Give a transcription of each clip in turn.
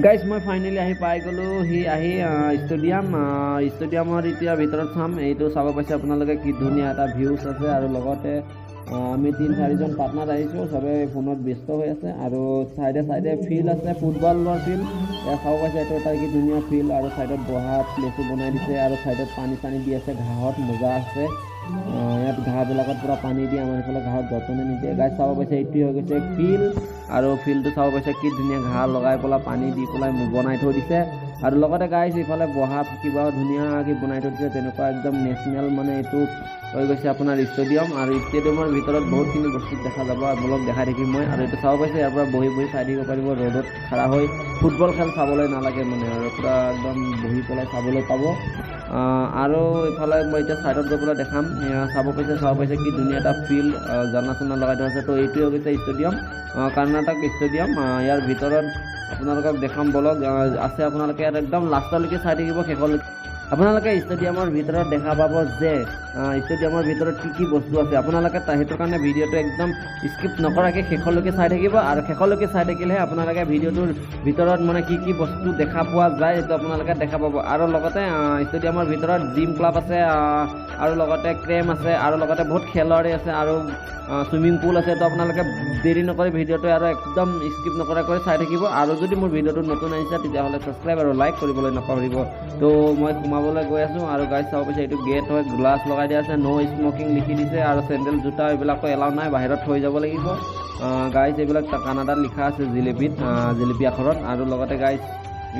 Guys মই finally আহি পাই গ'লোঁ ষ্টেডিয়ামৰ এতিয়া ভিতৰত চাম। এইটো চাব পাইছে আপোনালোকে কি ধুনীয়া এটা ভিউজ আছে আৰু লগতে আমি 3-4জন পাৰ্টনাৰ আহিছোঁ, চবে ফোনত ব্যস্ত হৈ আছে আৰু চাইডে ফিল্ড আছে, ফুটবলৰ ফিল্ড এয়া চাব পাইছে। এইটো এটা কি ধুনীয়া ফিল্ড আৰু চাইডত বহা প্লেচো বনাই দিছে আৰু চাইডত পানী চানী দি আছে, ঘাঁহত মজা আছে। ইয়াত ঘাঁহবিলাকত পূৰা পানী দি আমাৰ এইফালে ঘাঁহত যতনে নিদিয়ে। গাইজ চাব পাইছে এইটোৱে হৈ গৈছে ফিল্ড আৰু ফিল্ডটো চাব পাইছে কি ধুনীয়া ঘাঁহ লগাই পেলাই পানী দি পেলাই বনাই থৈ দিছে আৰু লগতে গাইজ এইফালে বহা কিবা ধুনীয়াকৈ বনাই থৈ দিছে, তেনেকুৱা একদম নেশ্যনেল মানে এইটো হৈ গৈছে আপোনাৰ ষ্টেডিয়াম। আৰু ষ্টেডিয়ামৰ ভিতৰত বহুতখিনি বস্তু দেখা যাব, আপোনালোক দেখাই থাকিম মই। আৰু এইটো চাব পাইছে ইয়াৰ পৰা বহি চাই থাকিব পাৰিব, ৰ'দত খাৰা হৈ ফুটবল খেল চাবলৈ নালাগে মানে আৰু পূৰা একদম বহি পেলাই চাবলৈ পাব। আৰু এইফালে মই এতিয়া ছাইডত গৈ পেলাই দেখাম, চাব পাইছে কি ধুনীয়া এটা ফিল্ড, জানা চানা লগাই থোৱা আছে। তো এইটোৱে হৈছে ষ্টেডিয়াম, কৰ্ণাটক ষ্টেডিয়াম। ইয়াৰ ভিতৰত আপোনালোকক দেখাম বলক, আছে আপোনালোকে ইয়াত একদম লাষ্টলৈকে চাই থাকিব, শেষলৈকে আপোনালোকে ষ্টেডিয়ামৰ ভিতৰত দেখা পাব যে ষ্টেডিয়ামৰ ভিতৰত কি বস্তু আছে। আপোনালোকে সেইটো কাৰণে ভিডিঅ'টো একদম স্কিপ নকৰাকৈ শেষলৈকে চাই থাকিব আৰু শেষলৈকে চাই থাকিলেহে আপোনালোকে ভিডিঅ'টোৰ ভিতৰত মানে কি বস্তু দেখা পোৱা যায় সেইটো আপোনালোকে দেখা পাব। আৰু লগতে ষ্টেডিয়ামৰ ভিতৰত জিম ক্লাব আছে আৰু লগতে ক্ৰেম আছে আৰু লগতে বহুত খেলৰে আছে আৰু চুইমিং পুল আছে। তো আপোনালোকে দেৰি নকৰি ভিডিঅ'টো আৰু একদম স্কিপ নকৰাকৈ চাই থাকিব। আৰু যদি মোৰ ভিডিঅ'টো নতুন আহিছে তেতিয়াহ'লে ছাবস্ক্ৰাইব আৰু লাইক কৰিবলৈ নাপাহৰিব। তো মই সোমাবলৈ গৈ আছোঁ আৰু গাইজ চাব পাইছে এইটো গেট হয়, গ্লাছ লগাই দিয়া আছে, ন' স্মকিং লিখি দিছে আৰু চেণ্ডেল জোতা এইবিলাকো এলাউ নাই, বাহিৰত থৈ যাব লাগিব। গাইজ এইবিলাক কানাডাত লিখা আছে জিলেপি আখৰত। আৰু লগতে গাইজ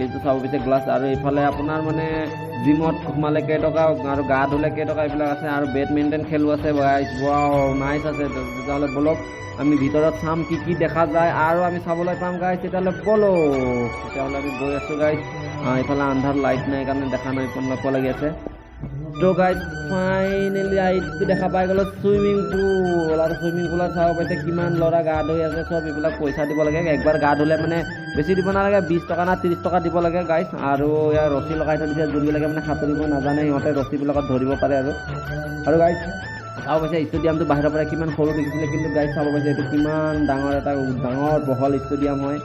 এইটো চাব পাইছে গ্লাছ। আৰু এইফালে আপোনাৰ মানে জিমত সোমালে কেইটকা আৰু গা ধুলে কেইটকা এইবিলাক আছে আৰু বেডমিণ্টন খেলো আছে গাইজ। ৱাও নাইচ আছে। তেতিয়াহ'লে বলক আমি ভিতৰত চাম কি দেখা যায় আৰু আমি চাবলৈ পাম গাইজ। তেতিয়াহ'লে তেতিয়াহ'লে আমি গৈ আছোঁ গাইজ। এইফালে আন্ধাৰ লাইট নাই কাৰণে দেখা নাই, নকোৱা লাগি আছে। তো গাইজ ফাইনেলি এইটো দেখা পাই গ'লোঁ চুইমিং পুল। আৰু চুইমিং পুলত চাব পাইছে কিমান ল'ৰা গা ধুই আছে, চব এইবিলাক পইচা দিব লাগে। একবাৰ গা ধুলে মানে বেছি দিব নালাগে, 20 টকা না 30 টকা দিব লাগে গাইজ। আৰু ইয়াৰ ৰছী লগাই থৈ দিছে, যোনবিলাকে মানে সাঁতুৰিব নাজানে সিহঁতে ৰছীবিলাকত ধৰিব পাৰে আৰু গাইজ চাব পাইছে ষ্টেডিয়ামটো বাহিৰৰ পৰা কিমান সৰু দেখিছিলে, কিন্তু গাইজ চাব পাইছে এইটো কিমান ডাঙৰ বহল ষ্টেডিয়াম হয়।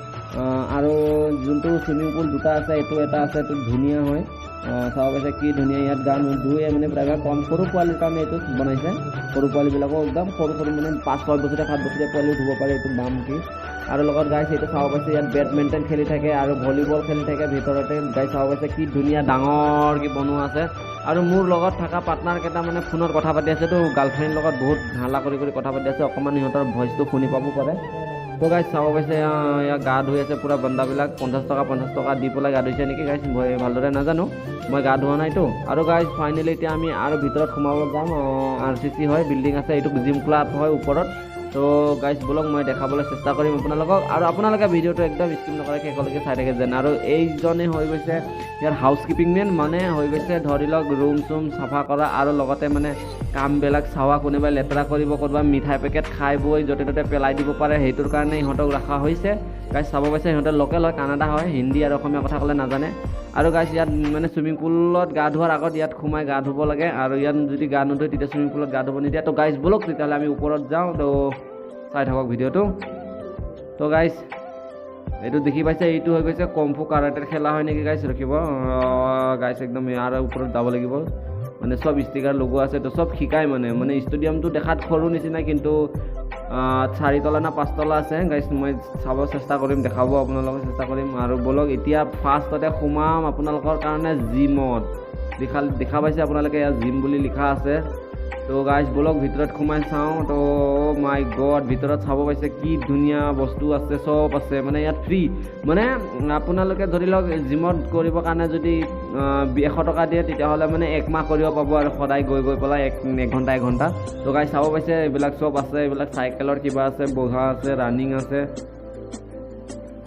আৰু যোনটো চুইমিং পুল দুটা আছে, এইটো এটা আছে, এইটো ধুনীয়া হয়। চাব পাইছে কি ধুনীয়া, ইয়াত গা নুধুৱে মানে প্ৰায়ভাগ কম সৰু পোৱালিৰ কাৰণে এইটো বনাইছে। সৰু পোৱালীবিলাকো একদম সৰু মানে 5-6 বছৰীয়া 7 বছৰীয়া পোৱালিও ধুব পাৰে, এইটো দাম কি। আৰু লগত গাইজ এইটো চাব পাইছে ইয়াত বেডমিণ্টন খেলি থাকে আৰু ভলীবল খেলি থাকে ভিতৰতে। গাইজ চাব পাইছে কি ধুনীয়া ডাঙৰ কি বনোৱা আছে। আৰু মোৰ লগত থকা পাৰ্টনাৰ কেইটা মানে ফোনত কথা পাতি আছে, তো গাৰ্লফ্ৰেণ্ডৰ লগত বহুত হাল্লা কৰি কথা পাতি আছে, অকণমান সিহঁতৰ ভইচটো শুনি পাব পাৰে। তো গাইজ চাব পাইছে ইয়াত গা ধুই আছে পূৰা বান্দাবিলাক, 50 টকা দি পেলাই গা ধুইছে নেকি গাইজ, মই ভালদৰে নাজানো, মই গা ধোৱা নাইতো। আৰু গাইজ ফাইনেলি এতিয়া আমি আৰু ভিতৰত সোমাব যাম। RCC হয়, বিল্ডিং আছে, এইটো জিম ক্লাব হয় ওপৰত। তো গাইজ বলক মই দেখাবলৈ চেষ্টা কৰিম আপোনালোকক, আৰু আপোনালোকে ভিডিঅ'টো একদম স্কিপ নকৰে শেষলৈকে চাই থাকে যেন। আৰু এইজনে হৈ গৈছে ইয়াৰ হাউচ কিপিং মেন, মানে হৈ গৈছে ধৰি লওক ৰুম চুম চাফা কৰা আৰু লগতে মানে কামবিলাক চাৱা, কোনোবাই লেতেৰা কৰিব, কোনোবাই মিঠাই পেকেট খাই বৈ য'তে ত'তে পেলাই দিব পাৰে, সেইটোৰ কাৰণে ইহঁতক ৰখা হৈছে। গাইজ চাব পাইছে সিহঁতে লোকেল হয়, কানাডা হয়, হিন্দী আৰু অসমীয়া কথা ক'লে নাজানে। আৰু গাইজ ইয়াত মানে চুইমিং পুলত গা ধোৱাৰ আগত ইয়াত সোমাই গা ধুব লাগে, আৰু ইয়াত যদি গা নুধুৱে তেতিয়া চুইমিং পুলত গা ধুব নিদিয়ে। তো গাইজ বলক তেতিয়াহ'লে আমি ওপৰত যাওঁ, তো চাই থাকক ভিডিঅ'টো। তো গাইজ এইটো দেখি পাইছে, এইটো হৈ গৈছে কমফু কাৰাটেৰ খেলা হয় নেকি গাইজ, ৰখিব গাইজ একদম ইয়াৰ ওপৰত যাব লাগিব। মানে চব ষ্টিকাৰ লগোৱা আছে, তো চব শিকায় মানে ষ্টেডিয়ামটো দেখাত সৰু নিচিনা, কিন্তু 4 তলা না 5 তলা আছে গাইজ। মই চাব চেষ্টা কৰিম, দেখাব আপোনালোকক চেষ্টা কৰিম। আৰু বলক এতিয়া ফাৰ্ষ্টতে সোমাম আপোনালোকৰ কাৰণে জিমত। দেখা পাইছে আপোনালোকে ইয়াত জিম বুলি লিখা আছে। তো গাইজ বলক ভিতৰত সোমাই চাওঁ। তো মাই গড, ভিতৰত চাব পাইছে কি ধুনীয়া বস্তু আছে, চব আছে মানে ইয়াত ফ্ৰী। মানে আপোনালোকে ধৰি লওক জিমত কৰিবৰ কাৰণে যদি 100 টকা দিয়ে তেতিয়াহ'লে মানে 1 মাহ কৰিব পাব আৰু সদায় গৈ পেলাই 1 ঘণ্টা। তো গাইজ চাব পাইছে এইবিলাক চব আছে, এইবিলাক চাইকেলৰ কিবা আছে, বহা আছে, ৰানিং আছে।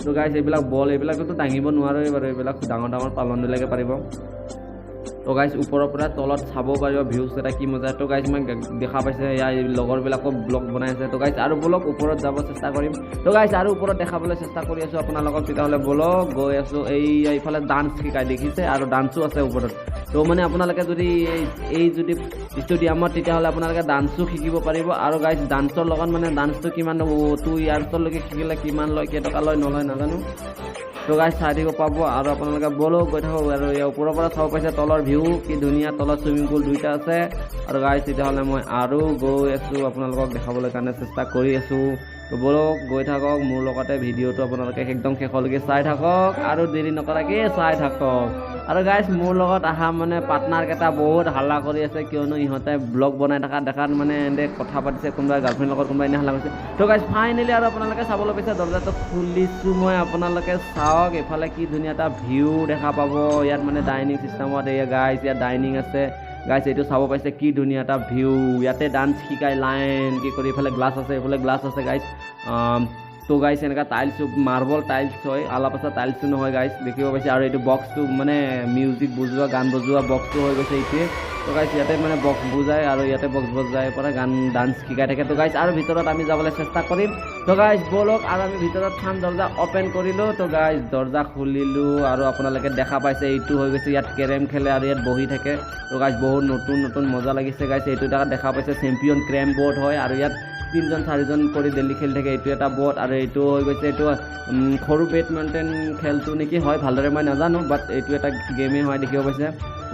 তো গাইজ এইবিলাক বল এইবিলাকতো দাঙিব নোৱাৰে বাৰু, এইবিলাক ডাঙৰ পালনবিলাকে পাৰিব। তো গাইজ ওপৰৰ পৰা তলত চাব পাৰিব ভিউজ এটা কি মজা। তো গাইজ মই দেখা পাইছে ইয়াৰ লগৰবিলাকো ব্লগ বনাই আছে। তো গাইজ আৰু বলক ওপৰত যাব চেষ্টা কৰিম। তো গাইজ আৰু ওপৰত দেখাবলৈ চেষ্টা কৰি আছোঁ আপোনালোকক, তেতিয়াহ'লে বলক গৈ আছোঁ। এইফালে ডান্স শিকাই দেখিছে, আৰু ডান্সো আছে ওপৰত। তো মানে আপোনালোকে যদি এই যদি ষ্টেডিয়ামত তেতিয়াহ'লে আপোনালোকে ডান্সো শিকিব পাৰিব আৰু গাইজ ডান্সৰ লগত মানে ডান্সটো কিমান 2 ইয়াৰ্ছলৈকে শিকিলে কিমান লয় কেইটকা লয় নলয় নাজানো তো গাইজ চাই থাকিব পাব আৰু আপোনালোকে বলক গৈ থাকক আৰু ইয়াৰ ওপৰৰ পৰা চাব পাইছে তলৰ ভিউ কি ধুনীয়া তলত চুইমিং পুল দুইটা আছে আৰু গাইজ তেতিয়াহ'লে মই আৰু গৈ আছোঁ আপোনালোকক দেখাবলৈ কাৰণে চেষ্টা কৰি আছোঁ তো বলক গৈ থাকক মোৰ লগতে ভিডিঅ'টো আপোনালোকে একদম শেষলৈকে চাই থাকক আৰু দেৰি নকৰাকৈ চাই থাকক আৰু গাইজ মোৰ লগত অহা মানে পাৰ্টনাৰকেইটা বহুত হাল্লা কৰি আছে কিয়নো ইহঁতে ব্লগ বনাই থকা দেখাত মানে এনে কথা পাতিছে কোনোবাই গাৰ্লফ্ৰেণ্ডৰ লগত কোনোবাই এনে হাল্লা কৰিছে তো গাইজ ফাইনেলি আৰু আপোনালোকে চাবলৈ পাইছে দৰ্জাটো খুলিছোঁ মই আপোনালোকে চাওক এইফালে কি ধুনীয়া এটা ভিউ দেখা পাব ইয়াত মানে ডাইনিং চিষ্টেমত এই গাইজ ইয়াত ডাইনিং আছে গাইজ এইটো চাব পাইছে কি ধুনীয়া এটা ভিউ ইয়াতে ডান্স শিকাই লাইন কি কৰি এইফালে গ্লাছ আছে এইফালে গ্লাছ আছে গাইজ তো গাইজ এনেকুৱা টাইলছ মাৰ্বল টাইলছ হয় আলাপাচা টাইলছো নহয় গাইজ দেখিব পাইছে আৰু এইটো বক্সটো মানে মিউজিক বজোৱা গান বজোৱা বক্সটো হৈ গৈছে এইটোৱে তো গাইজ ইয়াতে মানে বক্স বুজায় আৰু ইয়াতে বক্স বজাই পৰা গান ডান্স শিকাই থাকে তো গাইজ আৰু ভিতৰত আমি যাবলৈ চেষ্টা কৰিম তো গাইজ বলক আৰু আমি ভিতৰত চাম দৰ্জা অ'পেন কৰিলোঁ তো গাইজ দৰ্জা খুলিলোঁ আৰু আপোনালোকে দেখা পাইছে এইটো হৈ গৈছে ইয়াত কেৰেম খেলে আৰু ইয়াত বহি থাকে তো গাইজ বহুত নতুন নতুন মজা লাগিছে গাইজ এইটো জেগাত দেখা পাইছে চেম্পিয়ন ক্ৰেম বৰ্ড হয় আৰু ইয়াত 3জন 4জন কৰি ডেইলি খেলি থাকে এইটো এটা বট আৰু এইটো হৈ গৈছে এইটো সৰু বেডমিণ্টন খেলটো নেকি হয় ভালদৰে মই নাজানো বাট এইটো এটা গেমেই হয় দেখিব পাইছে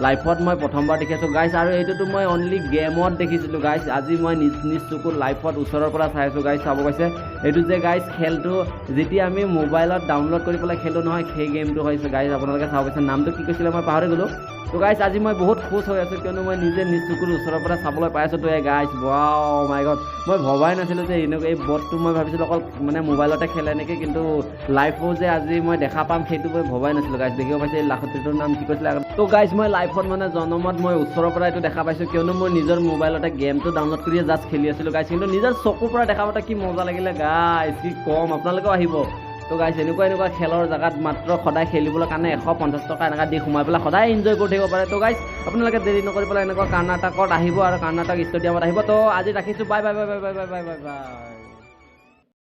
লাইফত মই প্ৰথমবাৰ দেখিছোঁ গাইজ আৰু এইটোতো মই অনলি গেমত দেখিছিলোঁ গাইজ আজি মই নিজ চকুত লাইফত ওচৰৰ পৰা চাই আছোঁ গাইজ চাব পাইছে এইটো যে গাইজ খেলটো যেতিয়া আমি মোবাইলত ডাউনলোড কৰি পেলাই খেলোঁ নহয় সেই গেমটো হৈছে গাইজ আপোনালোকে চাব পাইছে নামটো কি কৈছিলে মই পাহৰি গ'লোঁ তো গাইজ আজি মই বহুত খুচ হৈ আছোঁ কিয়নো মই নিজে নিজ চকুৰ ওচৰৰ পৰা চাবলৈ পাই আছোঁ তো এই গাইজ ৱাও মাই গড মই ভবাই নাছিলোঁ যে এনেকুৱা এই বটটো মই ভাবিছিলোঁ অকল মানে মোবাইলতে খেলে নেকি কিন্তু লাইফো যে আজি মই দেখা পাম সেইটো মই ভবাই নাছিলোঁ গাইজ দেখিব পাইছে এই লাখুটিটোৰ নাম কি কৈছিলে তো গাইজ মই লাইফত মানে জন্মত মই ওচৰৰ পৰা এইটো দেখা পাইছোঁ কিয়নো মই নিজৰ মোবাইলতে গেমটো ডাউনলোড কৰিয়ে জাষ্ট খেলি আছিলোঁ গাইজ কিন্তু নিজৰ চকুৰ পৰা দেখা পাওঁতে কি মজা লাগিলে গাইজ কি কম আপোনালোকেও আহিব তো গাইজ এনেকুৱা খেলৰ জেগাত মাত্ৰ সদায় খেলিবলৈ কাৰণে 150 টকা এনেকুৱা দি সোমাই পেলাই সদায় এনজয় কৰি থাকিব পাৰে তো গাইজ আপোনালোকে দেৰি নকৰি পেলাই এনেকুৱা কৰ্ণাটকত আহিব আৰু কৰ্ণাটক ষ্টেডিয়ামত আহিব তো আজি ৰাখিছোঁ bye bye bye bye bye bye bye bye